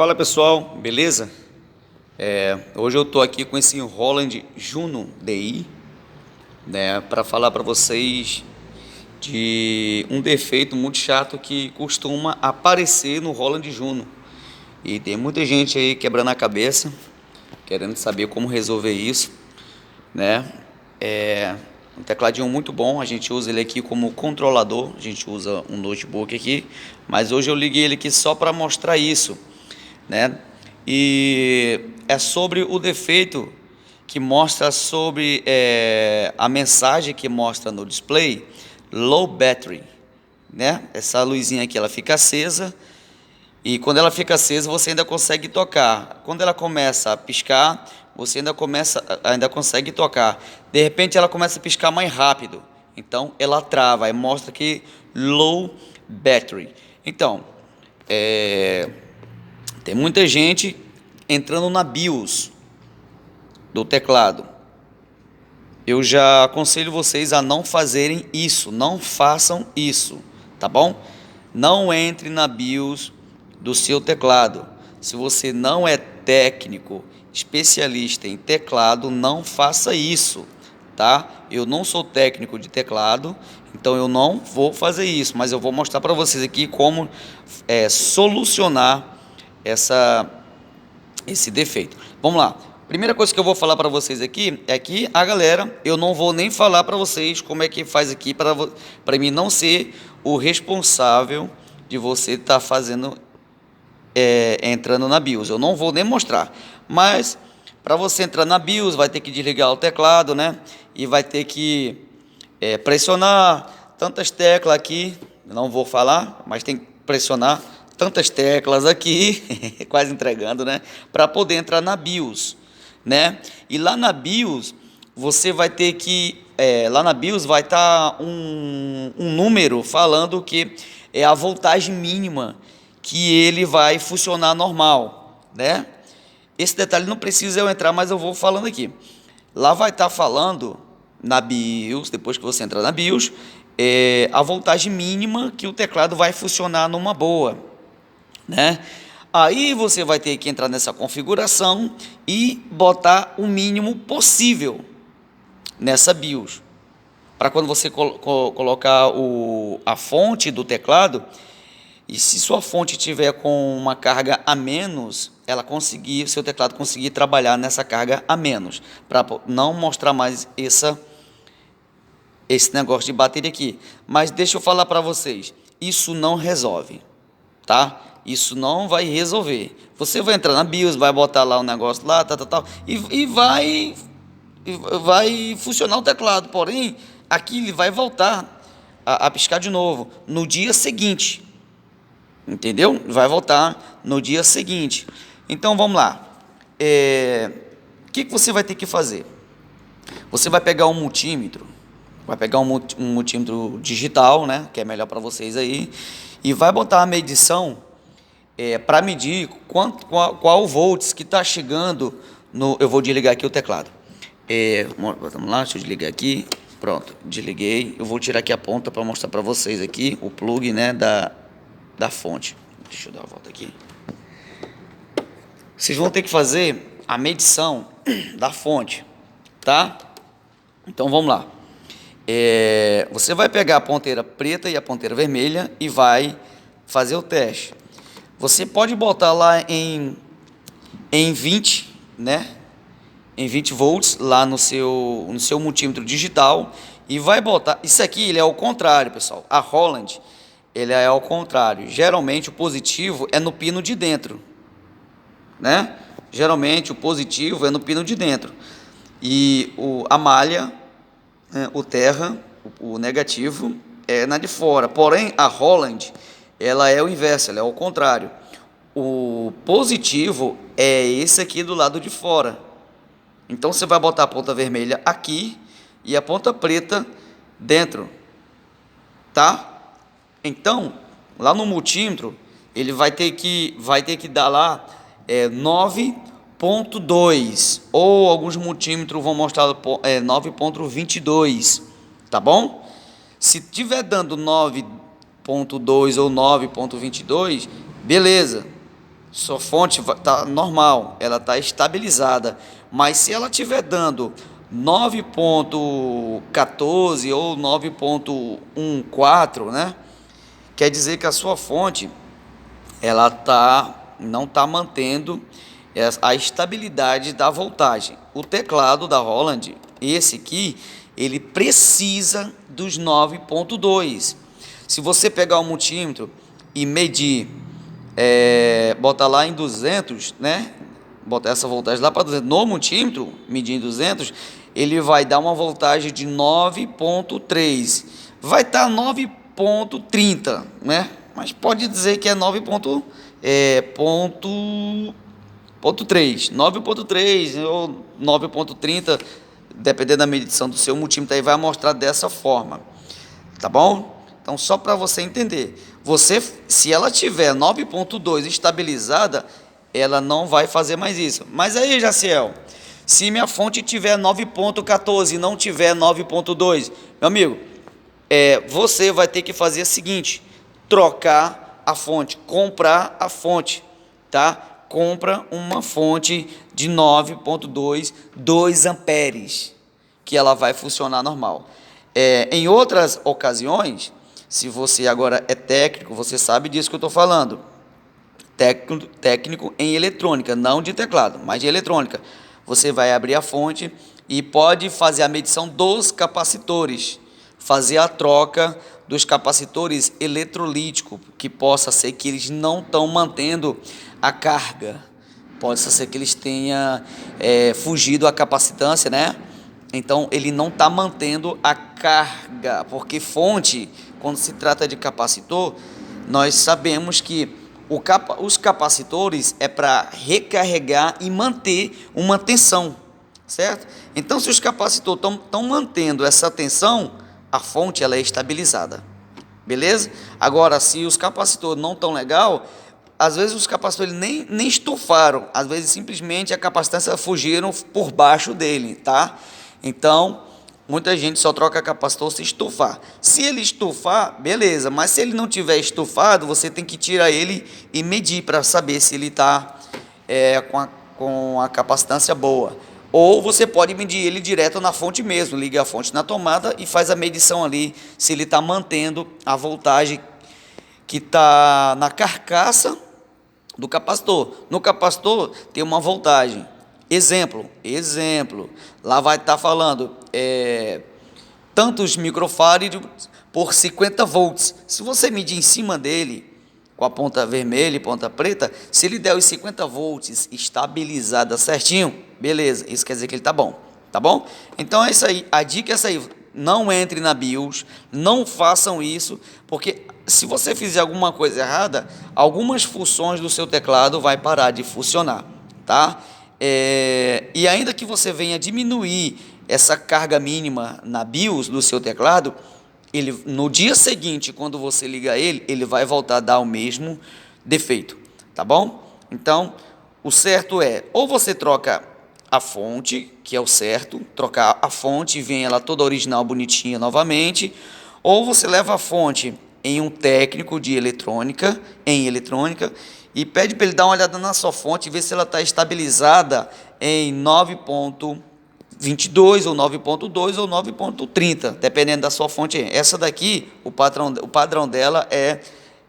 Fala pessoal, beleza? Hoje eu tô aqui com esse Roland Juno DI, né, para falar para vocês de um defeito muito chato que costuma aparecer no Roland Juno. E tem muita gente aí quebrando a cabeça, querendo saber como resolver isso, né? Um tecladinho muito bom, a gente usa ele aqui como controlador, a gente usa um notebook aqui, mas hoje eu liguei ele aqui só para mostrar isso, né? E é sobre o defeito que mostra sobre a mensagem que mostra no display, low battery, né? Essa luzinha aqui ela fica acesa e quando ela fica acesa você ainda consegue tocar. Quando ela começa a piscar, você ainda consegue tocar. De repente ela começa a piscar mais rápido, então ela trava e mostra que low battery. Então, tem muita gente entrando na BIOS do teclado. Eu já aconselho vocês a não fazerem isso, não façam isso, tá bom? Não entre na BIOS do seu teclado. Se você não é técnico, especialista em teclado, não faça isso, tá? Eu não sou técnico de teclado, então eu não vou fazer isso, mas eu vou mostrar para vocês aqui como solucionar esse defeito. Vamos lá. Primeira coisa que eu vou falar para vocês aqui é que a galera, eu não vou nem falar para vocês como é que faz aqui para mim não ser o responsável de você estar fazendo entrando na BIOS. Eu não vou nem mostrar, mas para você entrar na BIOS vai ter que desligar o teclado, né? E vai ter que pressionar tantas teclas aqui. Não vou falar, mas tem que pressionar tantas teclas aqui, quase entregando, né? Para poder entrar na BIOS, né? E lá na BIOS você vai ter que lá na BIOS vai estar um número falando que é a voltagem mínima que ele vai funcionar normal, né? Esse detalhe não precisa eu entrar, mas eu vou falando aqui. Lá vai estar falando na BIOS, depois que você entrar na BIOS, a voltagem mínima que o teclado vai funcionar numa boa, né? Aí você vai ter que entrar nessa configuração e botar o mínimo possível nessa BIOS. Para quando você colocar a fonte do teclado, e se sua fonte tiver com uma carga a menos, seu teclado conseguir trabalhar nessa carga a menos, para não mostrar mais esse negócio de bateria aqui. Mas deixa eu falar para vocês, isso não resolve, tá? Isso não vai resolver. Você vai entrar na BIOS, vai botar lá o negócio lá, e vai funcionar o teclado. Porém, aqui ele vai voltar a piscar de novo no dia seguinte. Entendeu? Vai voltar no dia seguinte. Então vamos lá. O que você vai ter que fazer? Você vai pegar um multímetro, vai pegar um multímetro digital, né? Que é melhor para vocês aí, e vai botar a medição para medir qual volts que está chegando no. Eu vou desligar aqui o teclado. Vamos lá, deixa eu desligar aqui. Pronto, desliguei. Eu vou tirar aqui a ponta para mostrar para vocês aqui o plug, né, da fonte. Deixa eu dar uma volta aqui. Vocês vão ter que fazer a medição da fonte, tá? Então vamos lá. Você vai pegar a ponteira preta e a ponteira vermelha e vai fazer o teste. Você pode botar lá em 20, né? Em 20 volts lá no seu multímetro digital e vai botar. Isso aqui ele é ao contrário, pessoal. A Roland ele é ao contrário. Geralmente o positivo é no pino de dentro, né? Geralmente o positivo é no pino de dentro e a malha, o terra, o negativo é na de fora. Porém a Roland ela é o inverso, ela é ao contrário. O positivo é esse aqui do lado de fora. Então você vai botar a ponta vermelha aqui e a ponta preta dentro, tá? Então, lá no multímetro, ele vai ter que dar lá 9.2, ou alguns multímetros vão mostrar 9.22, tá bom? Se tiver dando 9.2 ou 9.22, beleza. Sua fonte está normal, ela está estabilizada. Mas se ela estiver dando 9,14 ou 9,14, né? Quer dizer que a sua fonte não está mantendo a estabilidade da voltagem. O teclado da Roland, esse aqui, ele precisa dos 9,2. Se você pegar o multímetro e medir, botar lá em 200, né? Botar essa voltagem lá para 200 no multímetro, medir em 200, ele vai dar uma voltagem de 9,3. Vai estar 9,30, né? Mas pode dizer que é 9,3 ou 9,30, dependendo da medição do seu multímetro, aí vai mostrar dessa forma, tá bom? Então, só para você entender, se ela tiver 9,2 estabilizada, ela não vai fazer mais isso. Mas aí, Jaciel, se minha fonte tiver 9,14 e não tiver 9,2, meu amigo, você vai ter que fazer o seguinte: trocar a fonte, comprar a fonte, tá? Compra uma fonte de 9,2, 2 amperes, que ela vai funcionar normal. Em outras ocasiões, se você agora é técnico, você sabe disso que eu estou falando. Técnico em eletrônica, não de teclado, mas de eletrônica. Você vai abrir a fonte e pode fazer a medição dos capacitores, fazer a troca dos capacitores eletrolíticos, que possa ser que eles não estão mantendo a carga, pode ser que eles tenham fugido a capacitância, né? Então ele não está mantendo a carga, porque fonte, quando se trata de capacitor, nós sabemos que os capacitores é para recarregar e manter uma tensão, certo? Então, se os capacitores estão mantendo essa tensão, a fonte ela é estabilizada, beleza? Agora, se os capacitores não estão legal, às vezes os capacitores nem estufaram, às vezes simplesmente a capacitância fugiram por baixo dele, tá? Então, muita gente só troca capacitor se estufar. Se ele estufar, beleza, mas se ele não tiver estufado, você tem que tirar ele e medir para saber se ele está com a capacitância boa. Ou você pode medir ele direto na fonte mesmo, liga a fonte na tomada e faz a medição ali, se ele está mantendo a voltagem que está na carcaça do capacitor. No capacitor tem uma voltagem. Exemplo, lá vai estar falando tantos microfarads por 50 volts. Se você medir em cima dele, com a ponta vermelha e ponta preta, se ele der os 50 volts estabilizada certinho, beleza, isso quer dizer que ele está bom, tá bom? Então é isso aí, a dica é essa aí, não entre na BIOS, não façam isso, porque se você fizer alguma coisa errada, algumas funções do seu teclado vai parar de funcionar, tá? E ainda que você venha diminuir essa carga mínima na BIOS do seu teclado, no dia seguinte, quando você ligar ele vai voltar a dar o mesmo defeito, tá bom? Então, o certo é, ou você troca a fonte, que é o certo, trocar a fonte e vem ela toda original, bonitinha novamente, ou você leva a fonte em um técnico de eletrônica, e pede para ele dar uma olhada na sua fonte e ver se ela está estabilizada em 9,22 ou 9,2 ou 9,30, dependendo da sua fonte. Essa daqui, o padrão dela é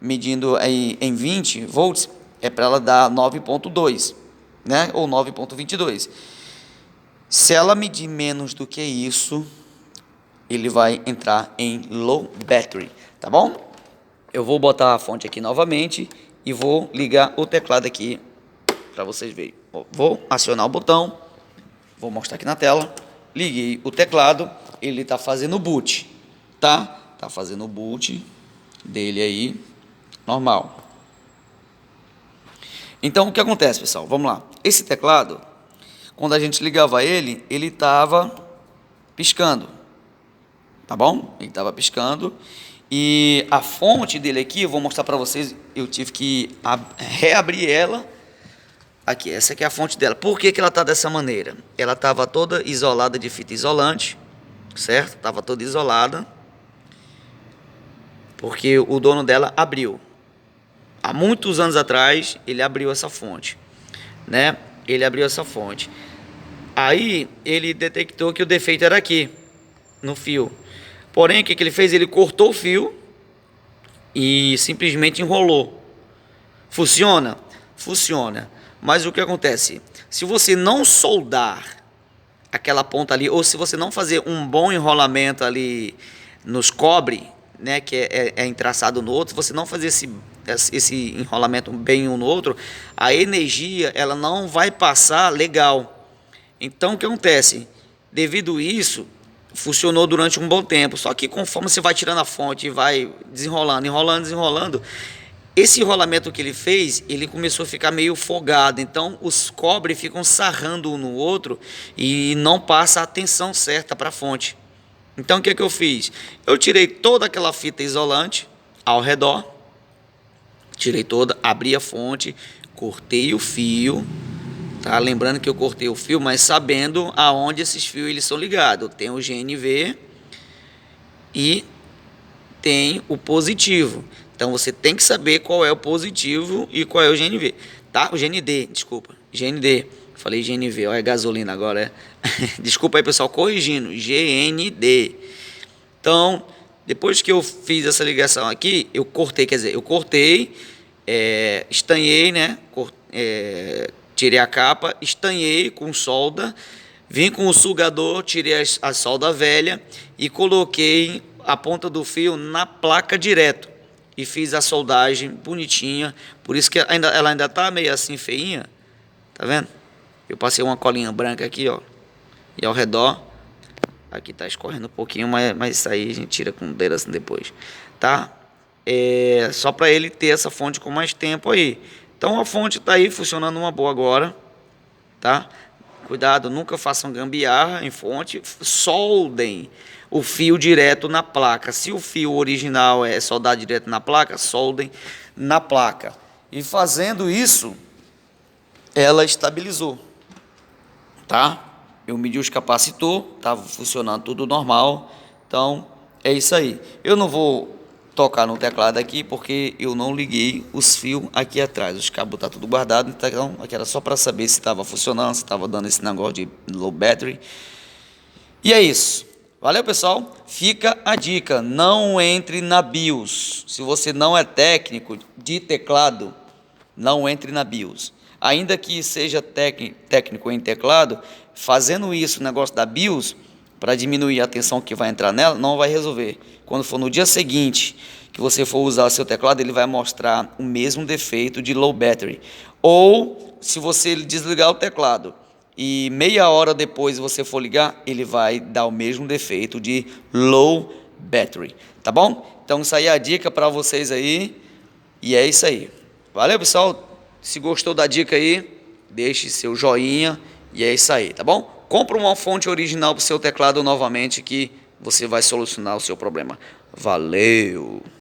medindo em 20 volts, é para ela dar 9,2, né? Ou 9,22. Se ela medir menos do que isso, ele vai entrar em low battery, tá bom? Eu vou botar a fonte aqui novamente e vou ligar o teclado aqui para vocês verem. Vou acionar o botão, vou mostrar aqui na tela. Liguei o teclado, ele está fazendo o boot, tá? Tá fazendo o boot dele aí, normal. Então, o que acontece, pessoal? Vamos lá. Esse teclado, quando a gente ligava ele estava piscando, tá bom? Ele estava piscando. E a fonte dele aqui, eu vou mostrar para vocês, eu tive que reabrir ela. Aqui, essa aqui é a fonte dela. Por que ela está dessa maneira? Ela estava toda isolada de fita isolante, certo? Estava toda isolada, porque o dono dela abriu. há muitos anos atrás, ele abriu essa fonte, né? Ele abriu essa fonte. Aí ele detectou que o defeito era aqui, no fio. Porém, o que ele fez? Ele cortou o fio e simplesmente enrolou. Funciona? Funciona. Mas o que acontece? Se você não soldar aquela ponta ali, ou se você não fazer um bom enrolamento ali nos cobre, né, que é entraçado no outro, você não fazer esse enrolamento bem um no outro, a energia ela não vai passar legal. Então o que acontece? Devido a isso, funcionou durante um bom tempo, só que conforme você vai tirando a fonte e vai desenrolando, enrolando, desenrolando, esse enrolamento que ele fez, ele começou a ficar meio folgado, então os cobres ficam sarrando um no outro e não passa a tensão certa para a fonte. Então o que eu fiz? Eu tirei toda aquela fita isolante ao redor, tirei toda, abri a fonte, cortei o fio, tá? Lembrando que eu cortei o fio, mas sabendo aonde esses fios eles são ligados. Tem o GNV e tem o positivo. Então você tem que saber qual é o positivo e qual é o GNV, tá? O GND, desculpa, GND. Falei GNV, ó, é gasolina agora, é. Desculpa aí, pessoal, corrigindo, GND. Então, depois que eu fiz essa ligação aqui, eu cortei, estanhei, né? Tirei a capa, estanhei com solda, vim com o sugador, tirei a solda velha e coloquei a ponta do fio na placa direto e fiz a soldagem bonitinha. Por isso que ela ainda tá meio assim feinha, tá vendo? Eu passei uma colinha branca aqui, ó, e ao redor. Aqui tá escorrendo um pouquinho, mas isso aí a gente tira com o dedo assim depois, tá? Só para ele ter essa fonte com mais tempo aí. Então a fonte tá aí funcionando uma boa agora, tá? Cuidado, nunca façam gambiarra em fonte, soldem o fio direto na placa. Se o fio original é soldar direto na placa, soldem na placa. E fazendo isso, ela estabilizou, tá? Eu medi os capacitor, estava funcionando tudo normal, então é isso aí. Eu não vou tocar no teclado aqui porque eu não liguei os fios aqui atrás, os cabos tá tudo guardado, então aqui era só para saber se estava funcionando, se estava dando esse negócio de low battery. E é isso. Valeu, pessoal. Fica a dica, não entre na BIOS. Se você não é técnico de teclado, não entre na BIOS. Ainda que seja técnico em teclado, fazendo isso, o negócio da BIOS, para diminuir a tensão que vai entrar nela, não vai resolver. Quando for no dia seguinte que você for usar o seu teclado, ele vai mostrar o mesmo defeito de low battery. Ou, se você desligar o teclado e meia hora depois você for ligar, ele vai dar o mesmo defeito de low battery. Tá bom? Então, isso aí é a dica para vocês aí. E é isso aí. Valeu, pessoal. Se gostou da dica aí, deixe seu joinha e é isso aí, tá bom? Compre uma fonte original para o seu teclado novamente que você vai solucionar o seu problema. Valeu!